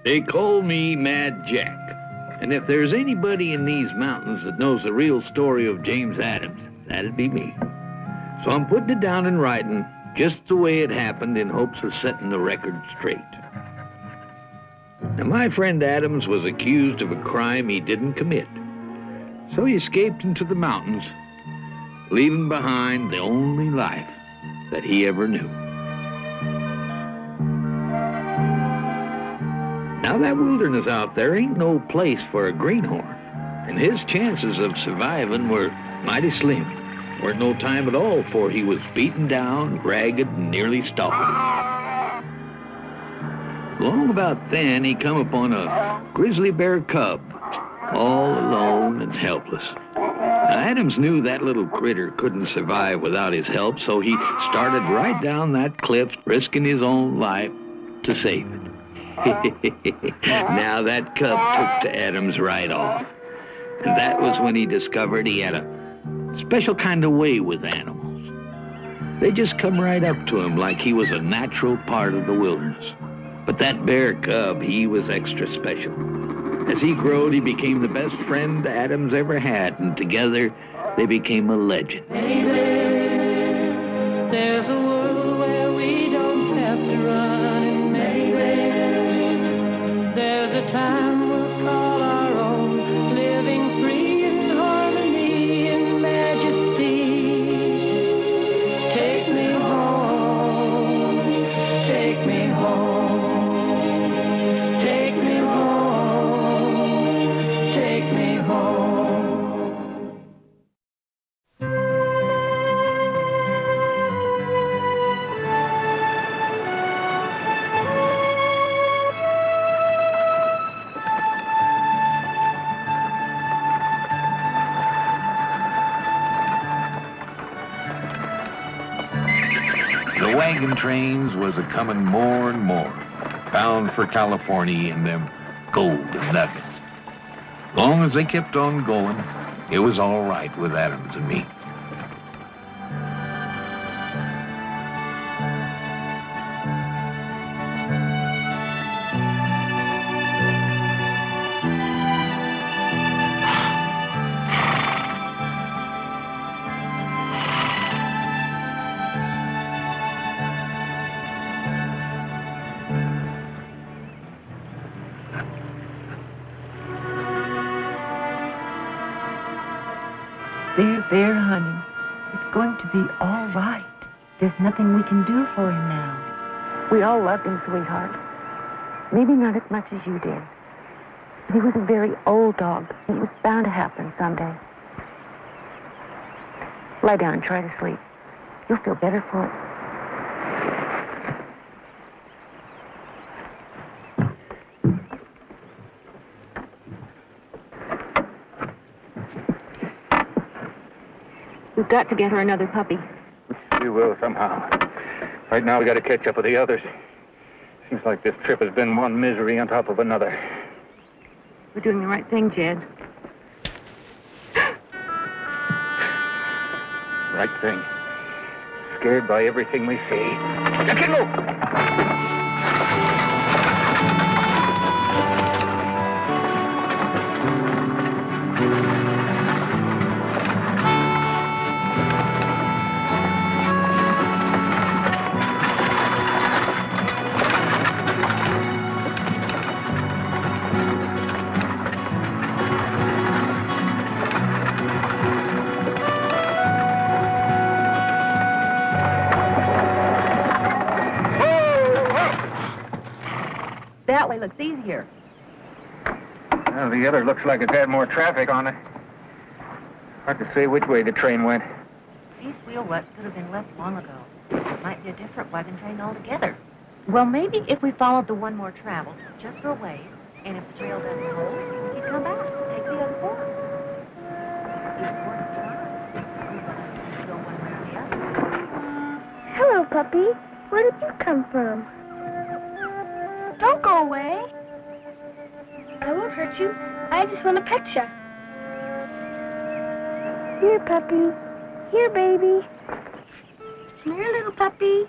They call me Mad Jack. And if there's anybody in these mountains that knows the real story of James Adams, that'd be me. So I'm putting it down in writing just the way it happened in hopes of setting the record straight. Now, my friend Adams was accused of a crime he didn't commit. So he escaped into the mountains, leaving behind the only life that he ever knew. Now, that wilderness out there ain't no place for a greenhorn, and his chances of surviving were mighty slim. Weren't no time at all, for he was beaten down, ragged, and nearly starved. Long about then, he come upon a grizzly bear cub, all alone and helpless. Now, Adams knew that little critter couldn't survive without his help, so he started right down that cliff, risking his own life to save it. Now, that cub took to Adams right off. And that was when he discovered he had a special kind of way with animals. They just come right up to him like he was a natural part of the wilderness. But that bear cub, he was extra special. As he growed, he became the best friend Adams ever had, and together they became a legend. Maybe there's a world where we don't have to run, and maybe there's a time we'll call our own, living free in harmony and majesty. Take me home, take me home, take me home, take me home. The wagon trains was a-coming more and more, bound for California and them gold and nuggets. Long as they kept on going, it was all right with Adams and me. There, honey. It's going to be all right. There's nothing we can do for him now. We all loved him, sweetheart. Maybe not as much as you did. But he was a very old dog. It was bound to happen someday. Lie down and try to sleep. You'll feel better for it. We've got to get her another puppy. We will somehow. Right now, we got to catch up with the others. Seems like this trip has been one misery on top of another. We're doing the right thing, Jed. Right thing. Scared by everything we see. Now, get low! That way looks easier. Well, the other looks like it's had more traffic on it. Hard to say which way the train went. These wheel ruts could have been left long ago. It might be a different wagon train altogether. Well, maybe if we followed the one more traveled, just for a ways, and if the trail doesn't hold, we could come back, take the other one. It's worth a try. Go one way or the other. Hello, puppy. Where did you come from? Don't go away. I won't hurt you. I just want to pet you. Here, puppy. Here, baby. Come here, little puppy.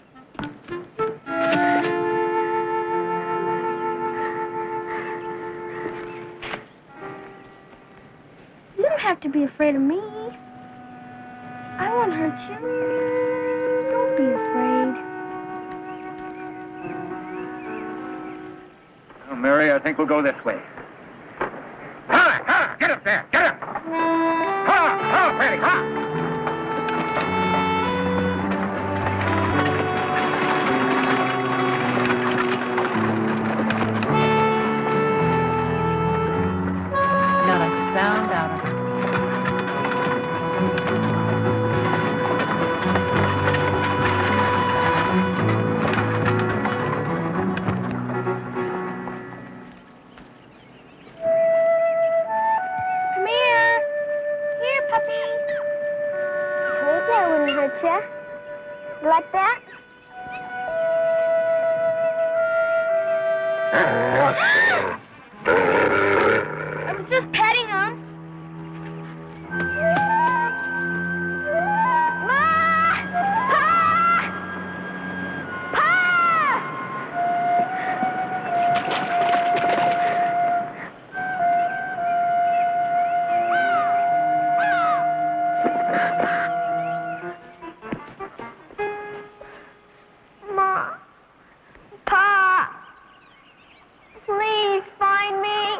have to be afraid of me. I won't hurt you. Don't be afraid. Well, Mary, I think we'll go this way. Ha! Get up there! Get up! Ha! Freddy! Ha! Not a sound out of it. Come here. Here, puppy. Maybe I wouldn't hurt you. You like that? I was just petting him. Ma, Pa, please find me.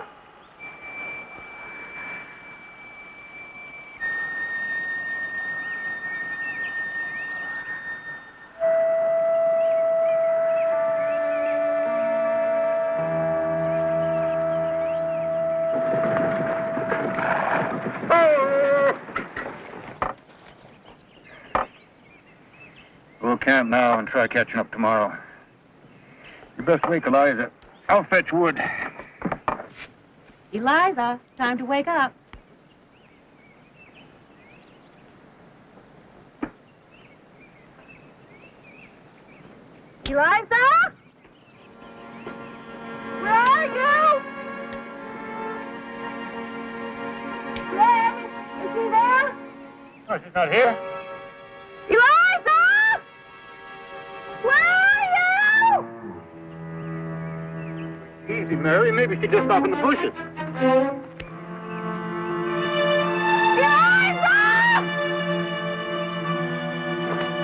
We'll camp now and try catching up tomorrow. You best wake Eliza. I'll fetch wood. Eliza, time to wake up. Eliza? Where are you? Red, is he there? Oh, she's not here? Eliza! Where are you? Easy, Mary. Maybe she's just off in the bushes.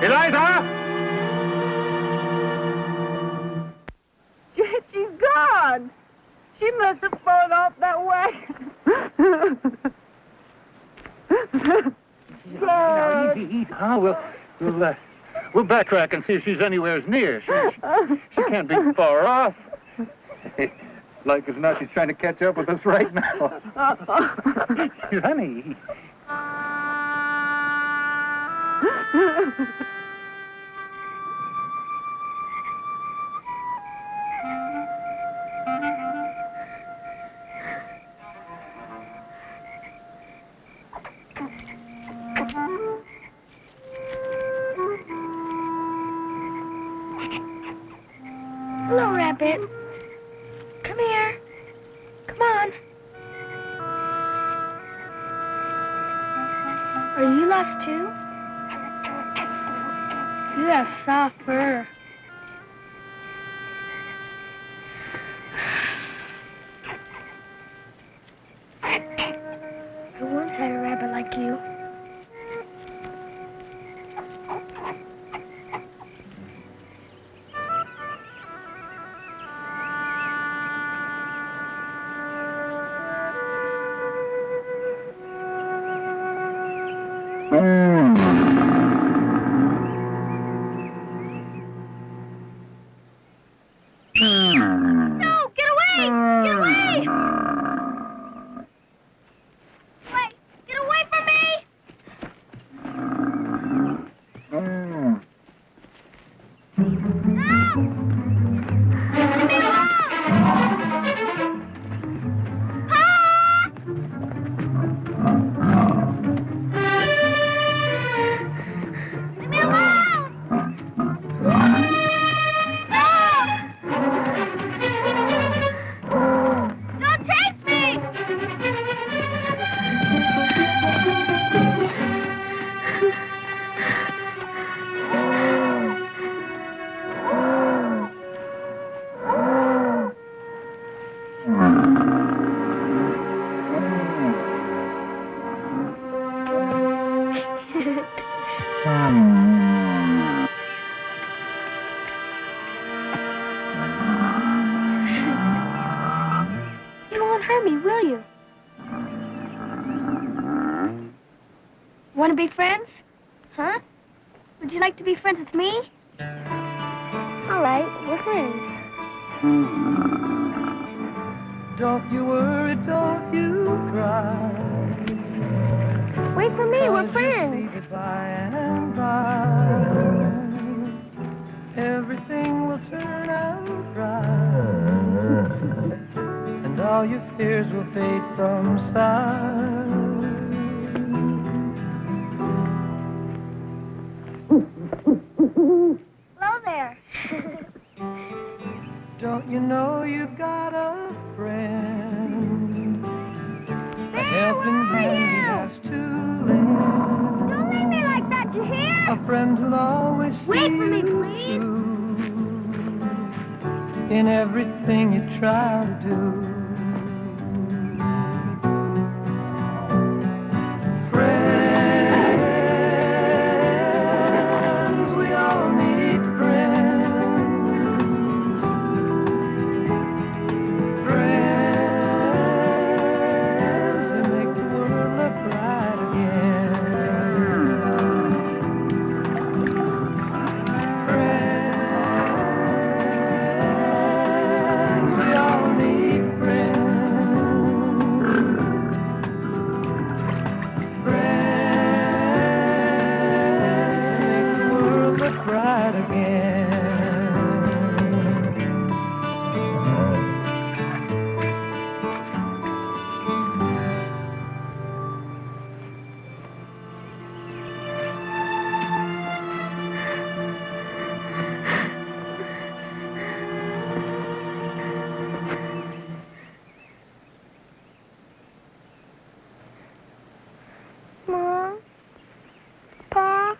Eliza! She's gone. She must have fallen off that wagon. Now, easy. Huh? We'll backtrack and see if she's anywhere near. She can't be far off. Like as not, she's trying to catch up with us right now. Honey. Hello, Rabbit. Come here. Come on. Are you lost too? You have soft fur. I once had a rabbit like you. won't hurt me, will you? Want to be friends? Huh? Would you like to be friends with me? All right, we're friends. Don't you worry, don't you cry. Wait for me, we're friends. By and by, everything will turn out right, and all your fears will fade from sight. Hello there. Don't you know you've got a friend? A helping hand he has to lend. Don't leave me like that, you hear? A friend who'll always see Wait for me, you please. through in everything you try to do. Friends, we all need friends. Friends who make the world look bright again. Friends, we all need friends. Friends make the world look bright again. Mom? Pa?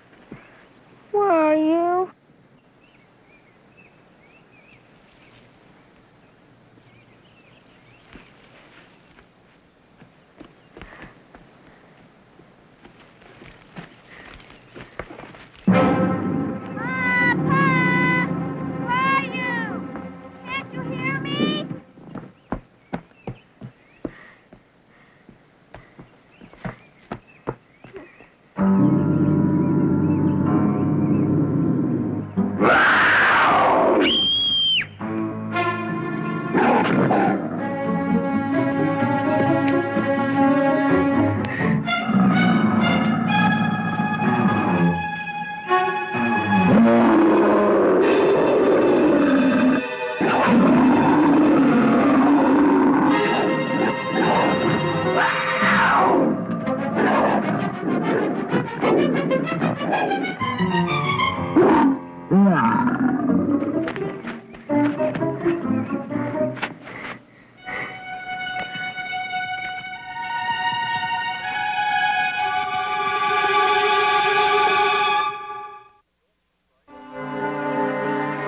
Where are you? Papa! Where are you? Can't you hear me?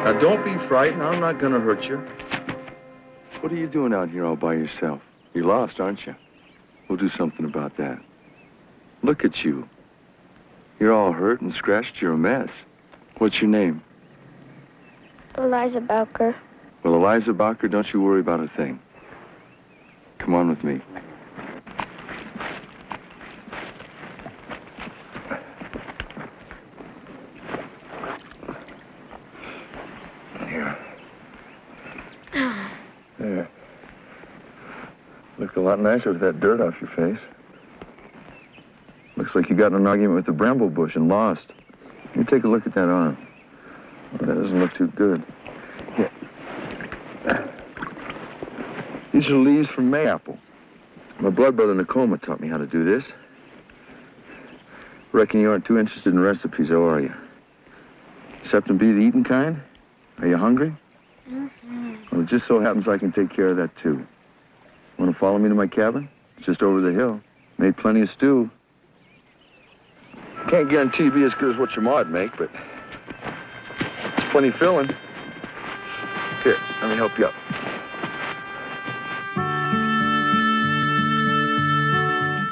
Now, don't be frightened. I'm not going to hurt you. What are you doing out here all by yourself? You're lost, aren't you? We'll do something about that. Look at you. You're all hurt and scratched. You're a mess. What's your name? Eliza Bowker. Well, Eliza Bowker, don't you worry about a thing. Come on with me. Here. There. Look a lot nicer with that dirt off your face. Looks like you got in an argument with the bramble bush and lost. You take a look at that arm. Well, that doesn't look too good. Here. These are leaves from mayapple. My blood brother Nicoma taught me how to do this. Reckon you aren't too interested in recipes, oh, are you? Except in be the eating kind? Are you hungry? Mm-hmm. Well, it just so happens I can take care of that, too. Want to follow me to my cabin? It's just over the hill. Made plenty of stew. Can't guarantee it'd be as good as what your ma'd make, but it's plenty filling. Here, let me help you up.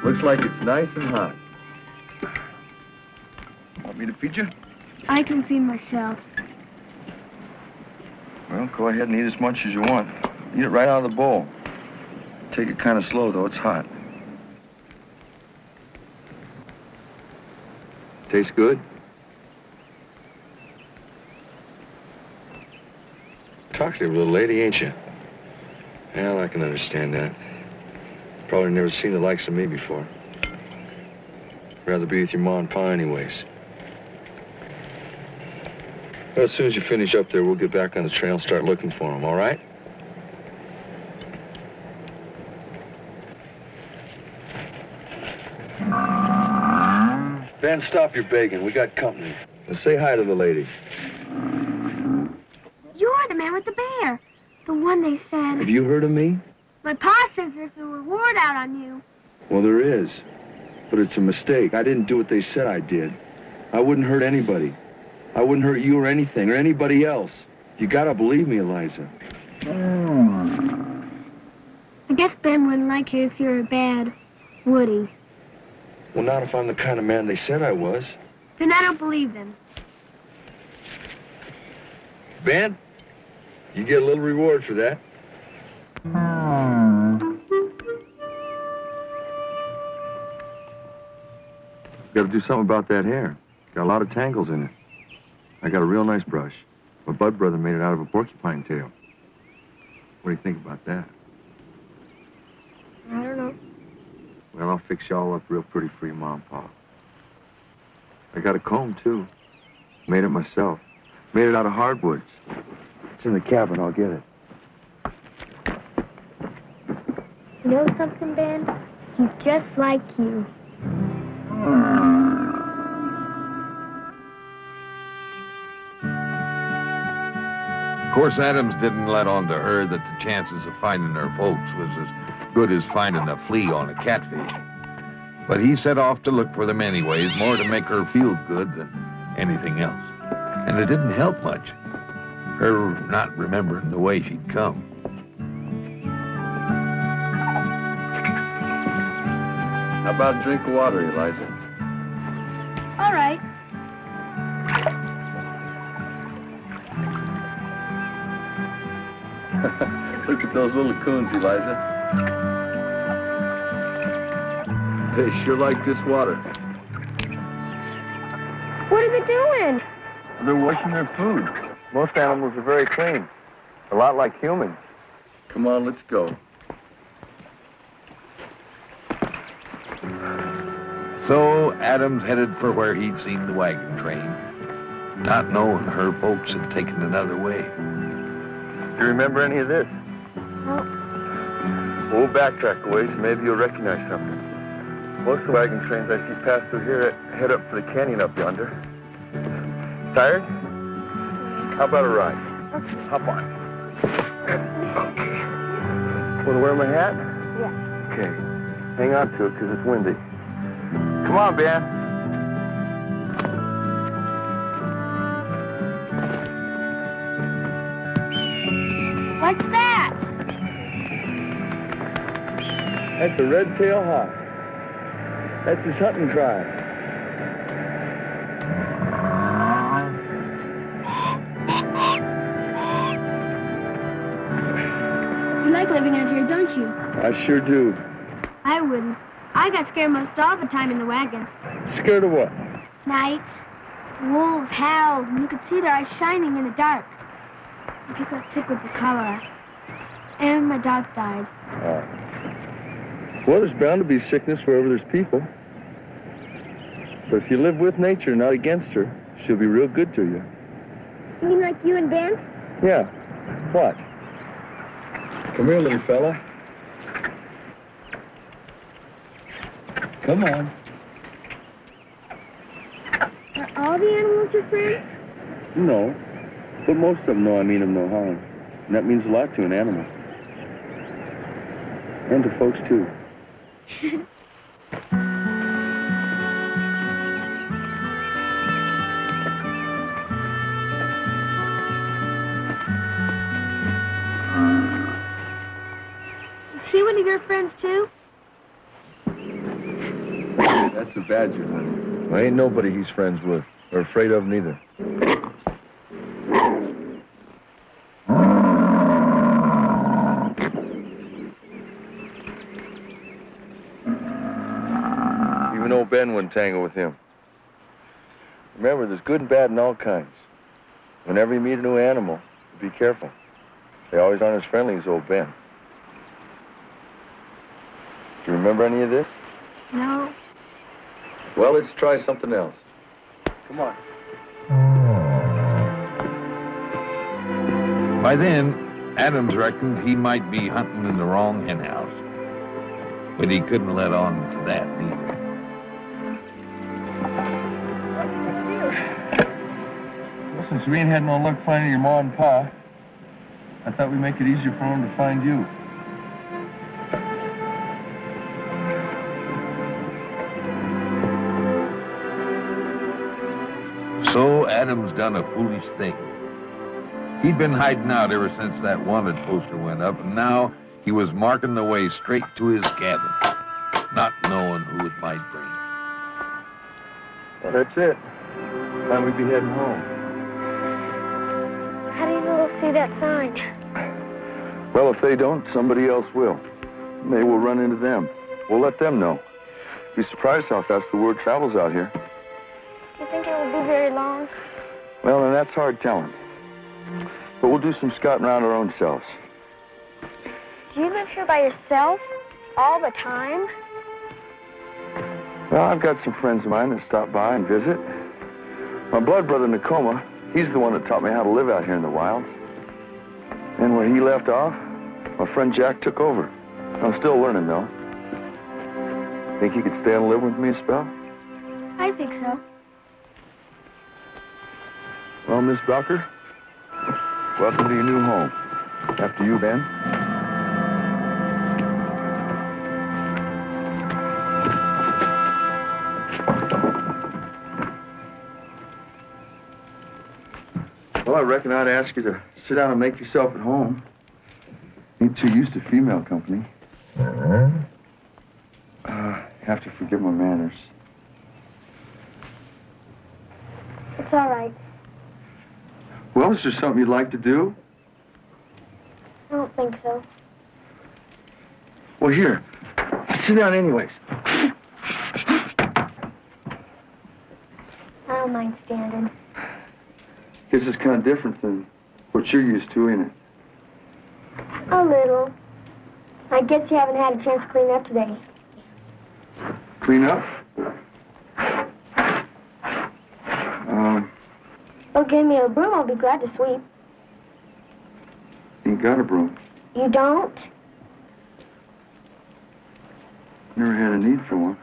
Looks like it's nice and hot. Want me to feed you? I can feed myself. Well, go ahead and eat as much as you want. Eat it right out of the bowl. Take it kind of slow, though. It's hot. Tastes good? Talkative little lady, ain't you? Well, I can understand that. Probably never seen the likes of me before. Rather be with your ma and pa anyways. Well, as soon as you finish up there, we'll get back on the trail and start looking for them, all right? Ben, stop your begging. We got company. Now say hi to the lady. You're the man with the bear. The one they said. Have you heard of me? My pa says there's a reward out on you. Well, there is. But it's a mistake. I didn't do what they said I did. I wouldn't hurt anybody. I wouldn't hurt you or anything, or anybody else. You gotta believe me, Eliza. I guess Ben wouldn't like you if you were bad, would he? Well, not if I'm the kind of man they said I was. Then I don't believe them. Ben, you get a little reward for that. Gotta do something about that hair. Got a lot of tangles in it. I got a real nice brush. My bud brother made it out of a porcupine tail. What do you think about that? I don't know. Well, I'll fix you all up real pretty for your mom and pa. I got a comb, too. Made it myself. Made it out of hardwoods. It's in the cabin. I'll get it. You know something, Ben? He's just like you. Of course, Adams didn't let on to her that the chances of finding her folks was as good as finding a flea on a catfish. But he set off to look for them anyways, more to make her feel good than anything else. And it didn't help much, her not remembering the way she'd come. How about a drink of water, Eliza? All right. Look at those little coons, Eliza. They sure like this water. What are they doing? They're washing their food. Most animals are very clean. A lot like humans. Come on, let's go. So Adams headed for where he'd seen the wagon train, not knowing her folks had taken another way. Do you remember any of this? No. We'll backtrack a ways, so maybe you'll recognize something. Most of the wagon trains I see pass through here head up for the canyon up yonder. Tired? How about a ride? Okay. Hop on. Okay. Want to wear my hat? Yeah. Okay. Hang on to it, because it's windy. Come on, Ben. What's that? That's a red-tailed hawk. That's his hunting cry. You like living out here, don't you? I sure do. I wouldn't. I got scared most all the time in the wagon. Scared of what? Nights, wolves howled, and you could see their eyes shining in the dark. And people got sick with the cholera. And my dog died. Well, there's bound to be sickness wherever there's people. But if you live with nature, not against her, she'll be real good to you. You mean like you and Ben? Yeah. What? Come here, little fella. Come on. Are all the animals your friends? No. But most of them know I mean them no harm. And that means a lot to an animal. And to folks, too. Is he one of your friends, too? That's a badger, honey. Well, ain't nobody he's friends with, or afraid of neither. Ben wouldn't tangle with him. Remember, there's good and bad in all kinds. Whenever you meet a new animal, be careful. They always aren't as friendly as old Ben. Do you remember any of this? No. Well, let's try something else. Come on. By then, Adams reckoned he might be hunting in the wrong hen house. But he couldn't let on to that neither. Well, since we ain't had no luck finding your ma and pa, I thought we'd make it easier for them to find you. So Adams done a foolish thing. He'd been hiding out ever since that wanted poster went up, and now he was marking the way straight to his cabin, not knowing who it might bring. Well, that's it. Time we'd be heading home. How do you know they'll see that sign? Well, if they don't, somebody else will. Maybe we'll run into them. We'll let them know. Be surprised how fast the word travels out here. Do you think it will be very long? Well, and that's hard telling. But we'll do some scouting around our own selves. Do you live here by yourself all the time? Well, I've got some friends of mine that stop by and visit. My blood brother, Nakoma, he's the one that taught me how to live out here in the wilds. And when he left off, my friend Jack took over. I'm still learning, though. Think you could stay and live with me a spell? I think so. Well, Miss Barker, welcome to your new home. After you, Ben. Well, I reckon I'd ask you to sit down and make yourself at home. Ain't too used to female company. Have to forgive my manners. It's all right. Well, is there something you'd like to do? I don't think so. Well, here. Sit down anyways. I don't mind standing. This is kind of different than what you're used to, ain't it? A little. I guess you haven't had a chance to clean up today. Clean up? Well, give me a broom, I'll be glad to sweep. Ain't got a broom. You don't? Never had a need for one.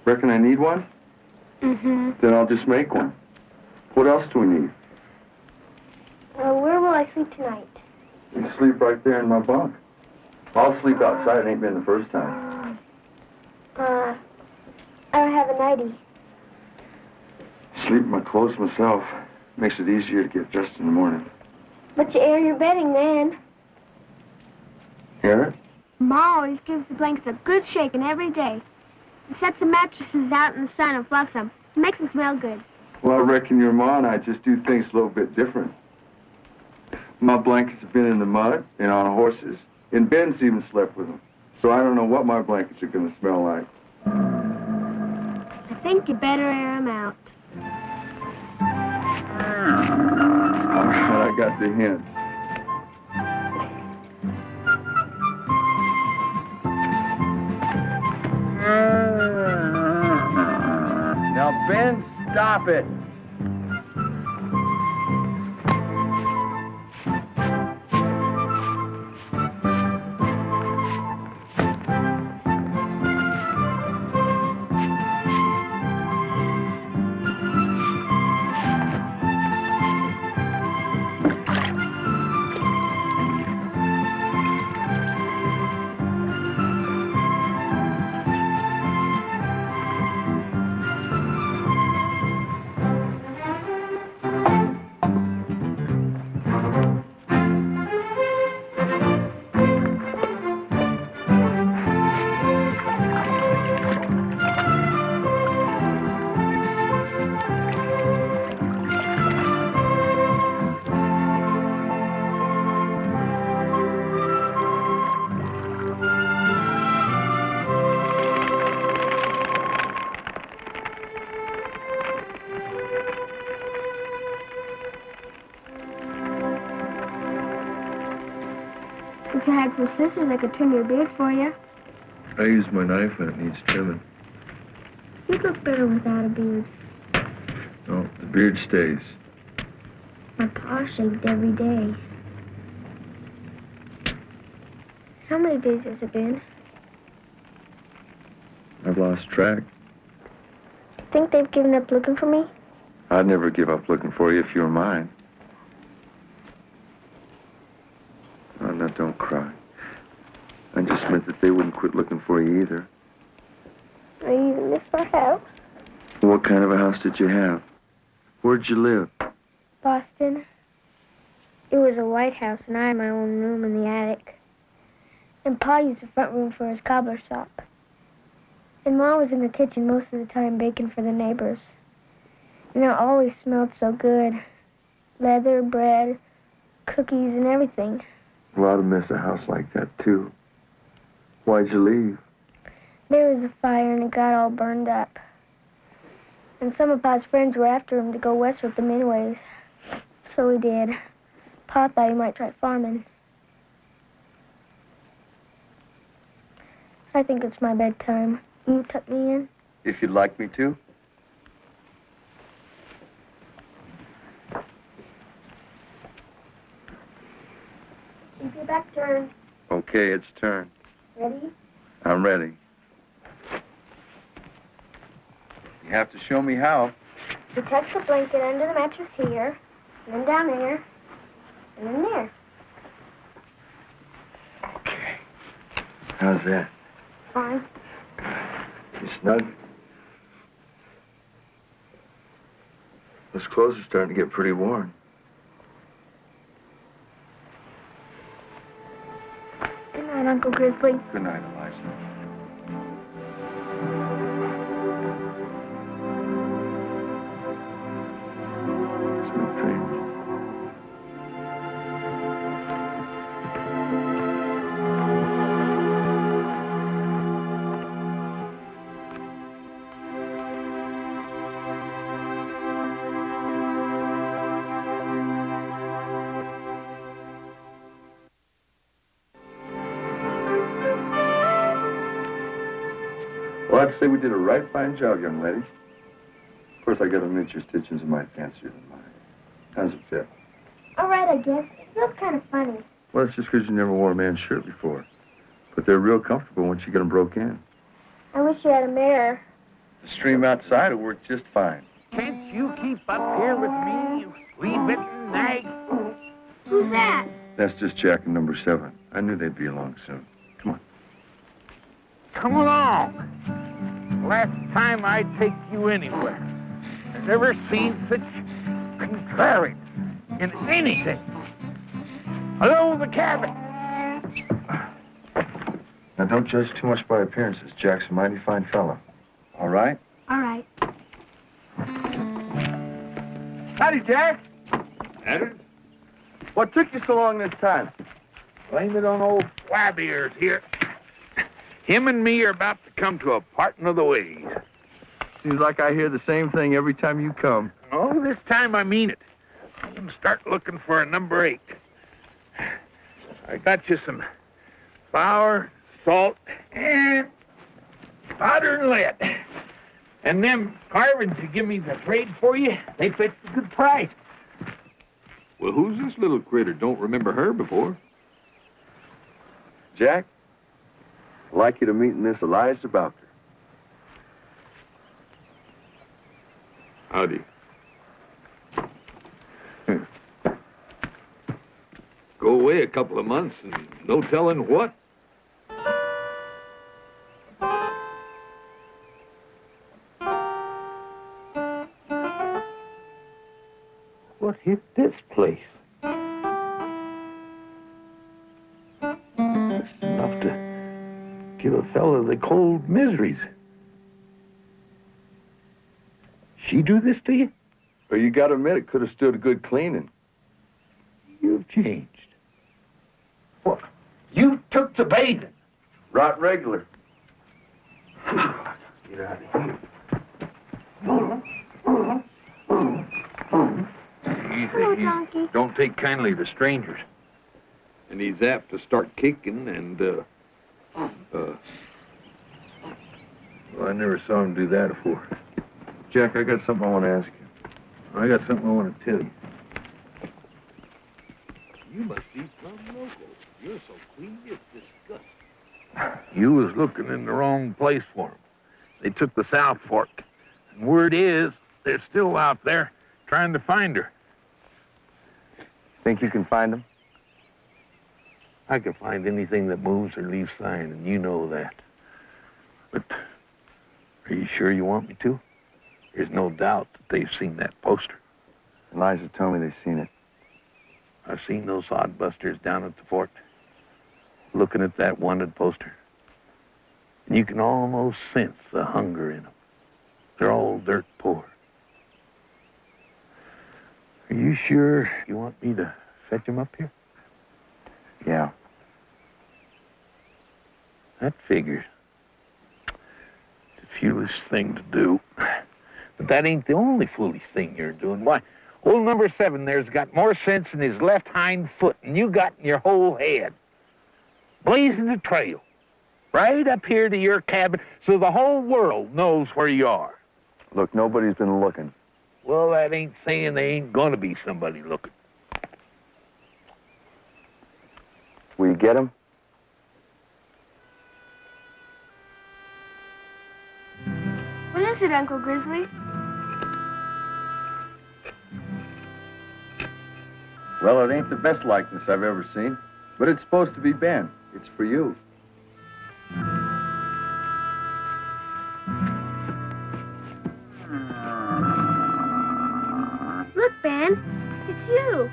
Reckon I need one? Mm-hmm. Then I'll just make one. What else do we need? Where will I sleep tonight? You sleep right there in my bunk. I'll sleep outside. It ain't been the first time. I don't have a nightie. Sleep in my clothes myself. Makes it easier to get dressed in the morning. But you air your bedding then. Hear it? Ma always gives the blankets a good shaking every day. And sets the mattresses out in the sun and fluffs them. Makes them smell good. Well, I reckon your ma and I just do things a little bit different. My blankets have been in the mud and on horses. And Ben's even slept with them. So I don't know what my blankets are going to smell like. I think you better air them out. All right, I got the hint. Now, Ben, stop it. had some scissors, I could trim your beard for you. I use my knife when it needs trimming. You'd look better without a beard. No, the beard stays. My pa shaved every day. How many days has it been? I've lost track. You think they've given up looking for me? I'd never give up looking for you if you were mine. Oh, now, don't cry. I just meant that they wouldn't quit looking for you either. I even miss my house. What kind of a house did you have? Where'd you live? Boston. It was a white house, and I had my own room in the attic. And Pa used the front room for his cobbler shop. And Ma was in the kitchen most of the time baking for the neighbors. And it always smelled so good. Leather, bread, cookies, and everything. Well, I'd miss a house like that, too. Why'd you leave? There was a fire, and it got all burned up. And some of Pa's friends were after him to go west with them anyways. So he did. Pa thought he might try farming. I think it's my bedtime. Will you tuck me in? If you'd like me to. Keep your back turned. Okay, it's turn. Ready? I'm ready. You have to show me how. You tuck the blanket under the mattress here, and then down there, and then there. Okay. How's that? Fine. You snug? Those clothes are starting to get pretty warm. Good night, Uncle Grizzly. Good night, Eliza. Sweet dreams. Well, I'd say we did a right fine job, young lady. Of course, I gotta admit your stitchings are mighty fancier than mine. How's it fit? All right, I guess. It feels kind of funny. Well, it's just because you never wore a man's shirt before. But they're real comfortable once you get them broke in. I wish you had a mirror. The stream outside will work just fine. Can't you keep up here with me, you flea-bitten nag? Who's that? That's just Jack and number 7. I knew they'd be along soon. Come on. Come along. Last time I'd take you anywhere. I've never seen such contrariness in anything. Hello, the cabin. Now, don't judge too much by appearances. Jack's a mighty fine fellow. All right? All right. Howdy, Jack. Adams? What took you so long this time? Blame it on old Flabbear's here. Him and me are about to come to a parting of the ways. Seems like I hear the same thing every time you come. Oh, this time I mean it. I'm going to start looking for a number 8. I got you some flour, salt, and powder and lead. And them carvings you give me the trade for you, they fetch a good price. Well, who's this little critter? Don't remember her before. Jack, I'd like you to meet Miss Eliza Bowker. Howdy. Go away a couple of months and no telling what. What hit this place? That's enough to give a fellow the cold miseries. She do this to you? Well, you gotta admit, it could have stood a good cleaning. You've changed. What? You took to bathing? Right regular. Get out of here. Easy, Hello, easy. Donkey. Don't take kindly to strangers. And he's apt to start kicking and, well, I never saw him do that before. Jack, I got something I want to ask you. I got something I want to tell you. You must be from local. You're so clean, it's disgusting. You was looking in the wrong place for them. They took the South Fork. And word is, they're still out there trying to find her. Think you can find them? I can find anything that moves or leaves sign, and you know that. But are you sure you want me to? There's no doubt that they've seen that poster. Eliza told me they've seen it. I've seen those oddbusters down at the fort, looking at that wanted poster. And you can almost sense the hunger in them. They're all dirt poor. Are you sure you want me to fetch them up here? Yeah. That figures. It's a foolish thing to do. But that ain't the only foolish thing you're doing. Why, old number 7 there's got more sense in his left hind foot than you got in your whole head. Blazing a trail right up here to your cabin so the whole world knows where you are. Look, nobody's been looking. Well, that ain't saying there ain't gonna be somebody looking. Will you get him? What is it, Uncle Grizzly? Well, it ain't the best likeness I've ever seen, but it's supposed to be Ben. It's for you. Look, Ben. It's you.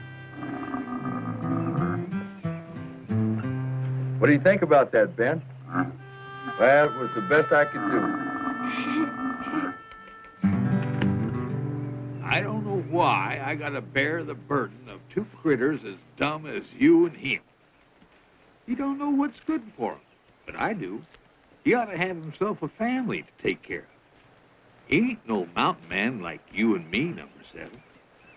What do you think about that, Ben? Well, it was the best I could do. I don't know why I gotta bear the burden of 2 critters as dumb as you and him. He don't know what's good for him, but I do. He ought to have himself a family to take care of. He ain't no mountain man like you and me, number 7.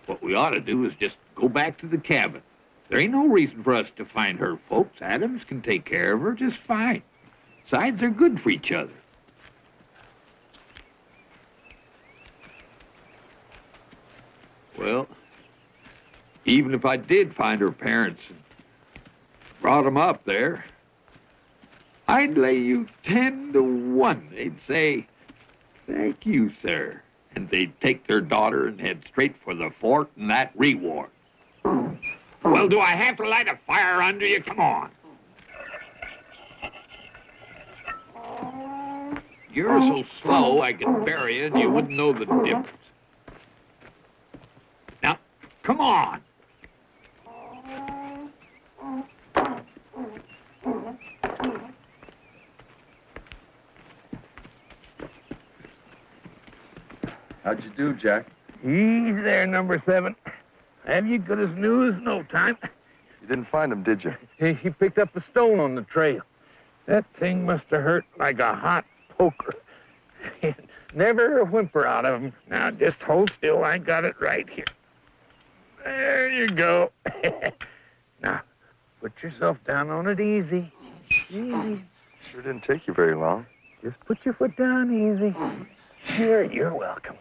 What we ought to do is just go back to the cabin. There ain't no reason for us to find her folks. Adams can take care of her just fine. Besides, they're good for each other. Well, even if I did find her parents and brought them up there, I'd lay you 10 to 1. They'd say, "Thank you, sir." And they'd take their daughter and head straight for the fort and that reward. Well, do I have to light a fire under you? Come on. You're so slow I could bury you and you wouldn't know the difference. Now, come on. How'd you do, Jack? Easy there, number 7. Have you good as new as no time? You didn't find him, did you? He picked up a stone on the trail. That thing must have hurt like a hot poker. Never a whimper out of him. Now, just hold still. I got it right here. There you go. Now, put yourself down on it easy. Easy. Sure didn't take you very long. Just put your foot down easy. Here, you're welcome.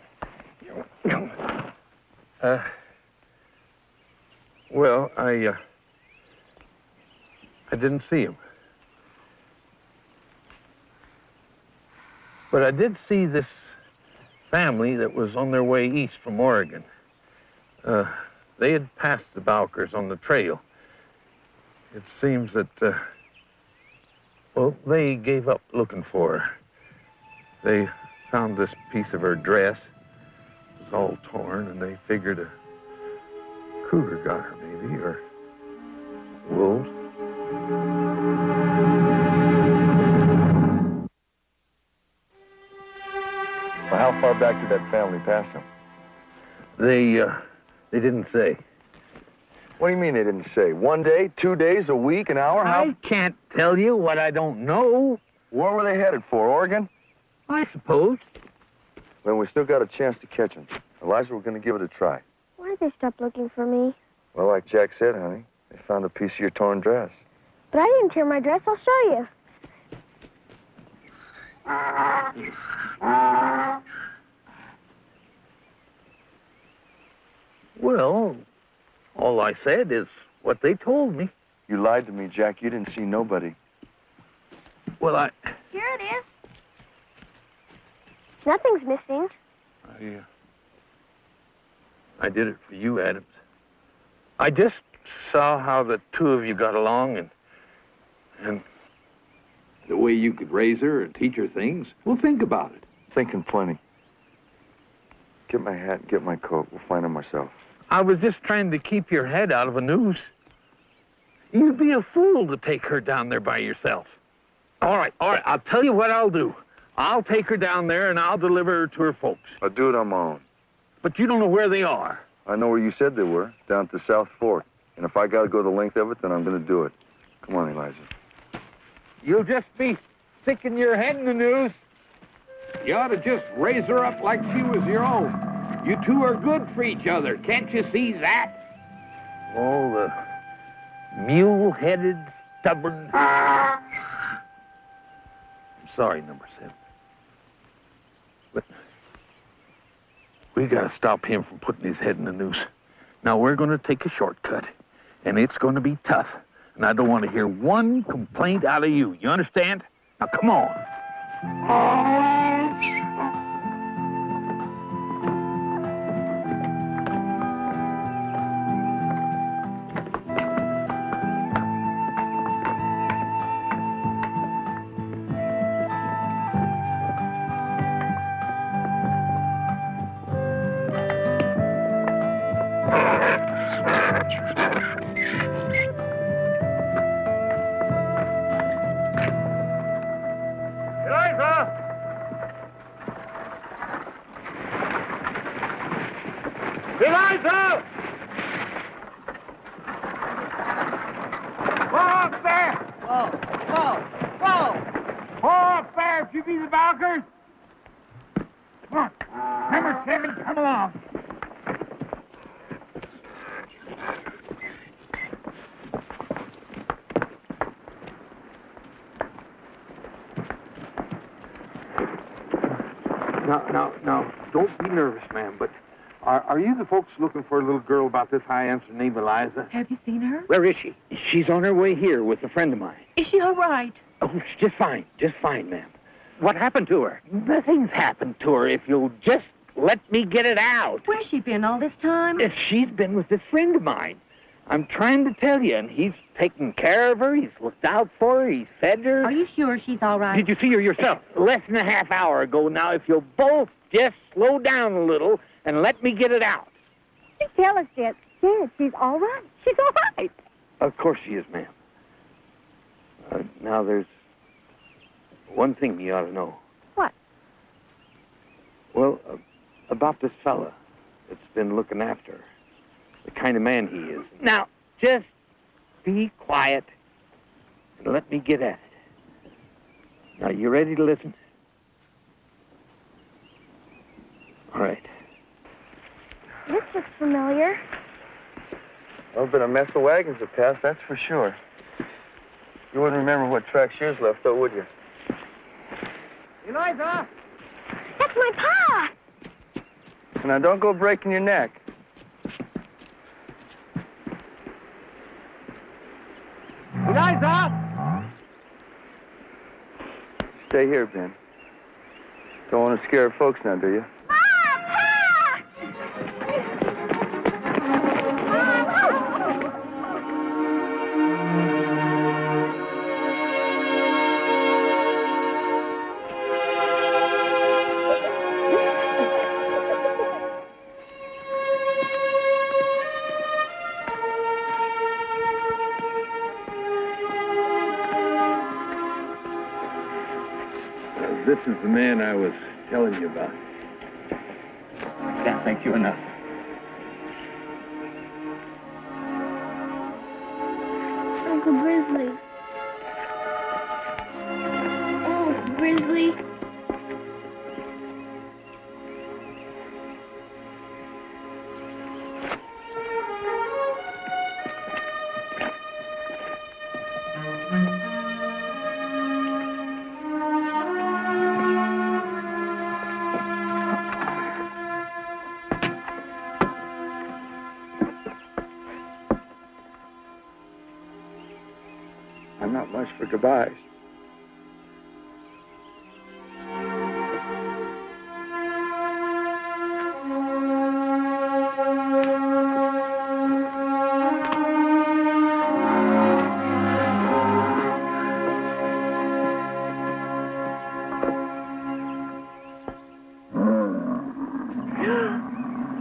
You're welcome. Well, I didn't see him. But I did see this family that was on their way east from Oregon. They had passed the Bowkers on the trail. It seems that, well, they gave up looking for her. They found this piece of her dress. It was all torn, and they figured a cougar got her, maybe, or wolves. Well, how far back did that family pass him? They didn't say. What do you mean they didn't say? 1 day, 2 days, a week, an hour? How? I can't tell you what I don't know. Where were they headed for? Oregon? I suppose. Then we still got a chance to catch them. Eliza, we're going to give it a try. Why'd they stop looking for me? Well, like Jack said, honey, They found a piece of your torn dress. But I didn't tear my dress. I'll show you. Well, all I said is what they told me. You lied to me, Jack. You didn't see nobody. Well, Here it is. Nothing's missing. I did it for you, Adams. I just saw how the two of you got along and the way you could raise her and teach her things. Well, think about it. Thinking plenty. Get my hat and get my coat. We'll find them ourselves. I was just trying to keep your head out of a noose. You'd be a fool to take her down there by yourself. All right, I'll tell you what I'll do. I'll take her down there and I'll deliver her to her folks. I'll do it on my own. But you don't know where they are. I know where you said they were, down at the South Fork. And if I gotta go the length of it, then I'm gonna do it. Come on, Eliza. You'll just be sticking your head in the noose. You ought to just raise her up like she was your own. You two are good for each other. Can't you see that? Oh, the mule-headed, stubborn... I'm sorry, number 7. But we gotta stop him from putting his head in the noose. Now, we're gonna take a shortcut, and it's gonna be tough. And I don't want to hear one complaint out of you. You understand? Now, come on. Eliza! Whoa up there! Whoa up there, if you be the Valkers! Come on. Number 7, come along. Now, don't be nervous, ma'am, but are you the folks looking for a little girl about this high answer named Eliza? Have you seen her? Where is she? She's on her way here with a friend of mine. Is she all right? Oh, she's just fine, ma'am. What happened to her? Nothing's happened to her if you'll just let me get it out. Where's she been all this time? She's been with this friend of mine. I'm trying to tell you, and he's taken care of her. He's looked out for her. He's fed her. Are you sure she's all right? Did you see her yourself? Less than a half hour ago now. If you'll both just slow down a little and let me get it out. Tell us, Jet. Jet, she's all right. She's all right. Of course she is, ma'am. Now, there's one thing you ought to know. What? Well, about this fella that's been looking after her. The kind of man he is. Now, just be quiet and let me get at it. Now, you ready to listen? All right. This looks familiar. Well, been a mess of wagons have passed, that's for sure. You wouldn't remember what tracks yours left, though, would you? Eliza! That's my pa! Now, don't go breaking your neck. Eliza! Stay here, Ben. Don't want to scare folks now, do you? This is the man I was telling you about. Can't thank you enough. Uncle Grizzly. Oh, Grizzly. much for goodbyes.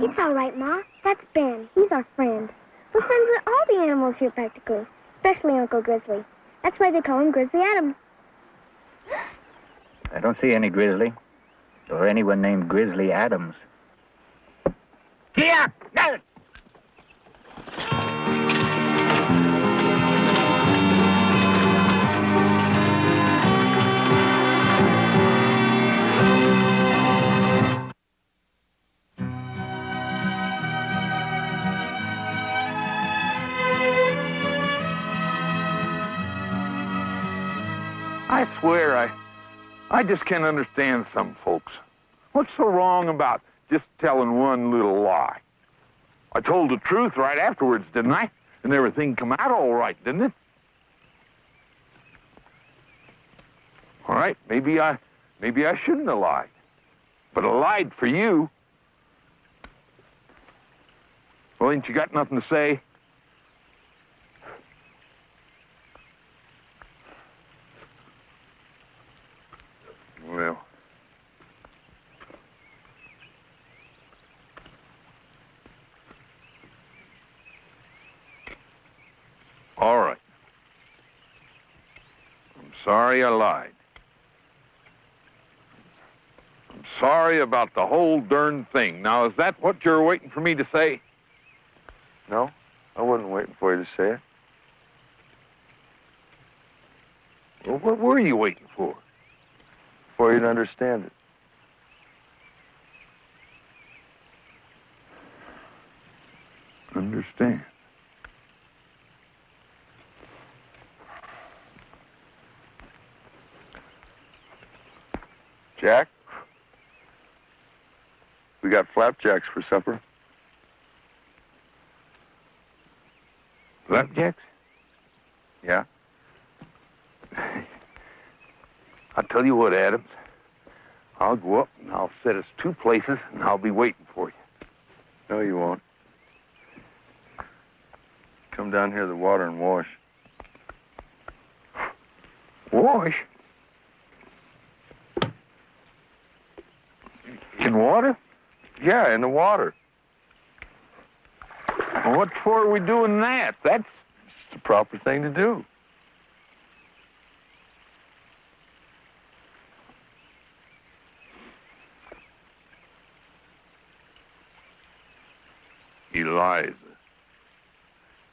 It's all right, Ma. That's Ben. He's our friend. We're friends with all the animals here, practically, especially Uncle Grizzly. That's why they call him Grizzly Adams. I don't see any Grizzly or anyone named Grizzly Adams. Yeah! No! I swear, I just can't understand some folks. What's so wrong about just telling one little lie? I told the truth right afterwards, didn't I? And everything come out all right, didn't it? All right, maybe I shouldn't have lied. But I lied for you. Well, ain't you got nothing to say? Well, all right. I'm sorry I lied. I'm sorry about the whole darn thing. Now, is that what you're waiting for me to say? No, I wasn't waiting for you to say it. Well, what were you waiting for? For you to understand it. Understand. Jack? We got flapjacks for supper. Flapjacks? Yeah? I'll tell you what, Adams. I'll go up and I'll set us two places and I'll be waiting for you. No, you won't. Come down here to the water and wash. Wash? In water? Yeah, in the water. Well, what for are we doing that? That's the proper thing to do. Eliza.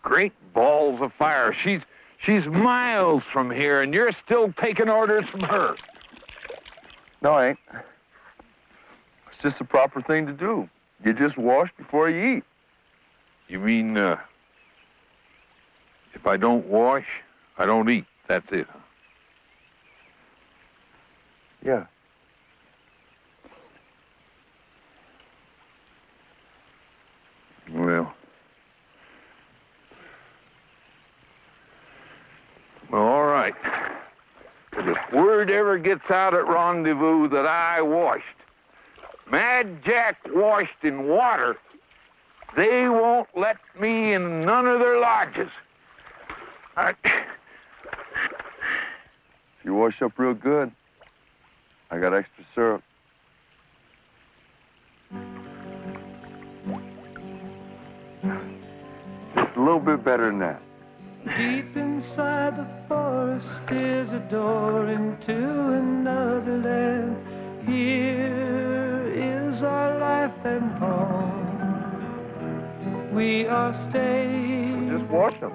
Great balls of fire. She's miles from here, and you're still taking orders from her. No, I ain't. It's just the proper thing to do. You just wash before you eat. You mean, if I don't wash, I don't eat. That's it, huh? Yeah. Well, all right. But if word ever gets out at rendezvous that I washed, Mad Jack washed in water, they won't let me in none of their lodges. If you wash up real good, I got extra syrup. Just a little bit better than that. Deep inside the forest is a door into another land. Here is our life and home. We are staying Just wash them.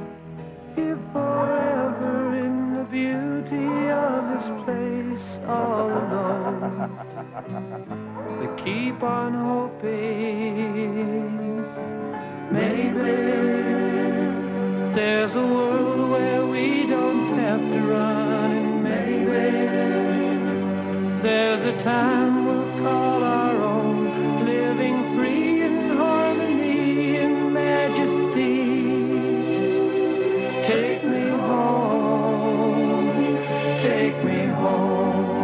here forever in the beauty of this place all alone. We keep on hoping maybe there's a world where we don't have to run, and maybe there's a time we'll call our own, living free in harmony and majesty. Take me home. take me home.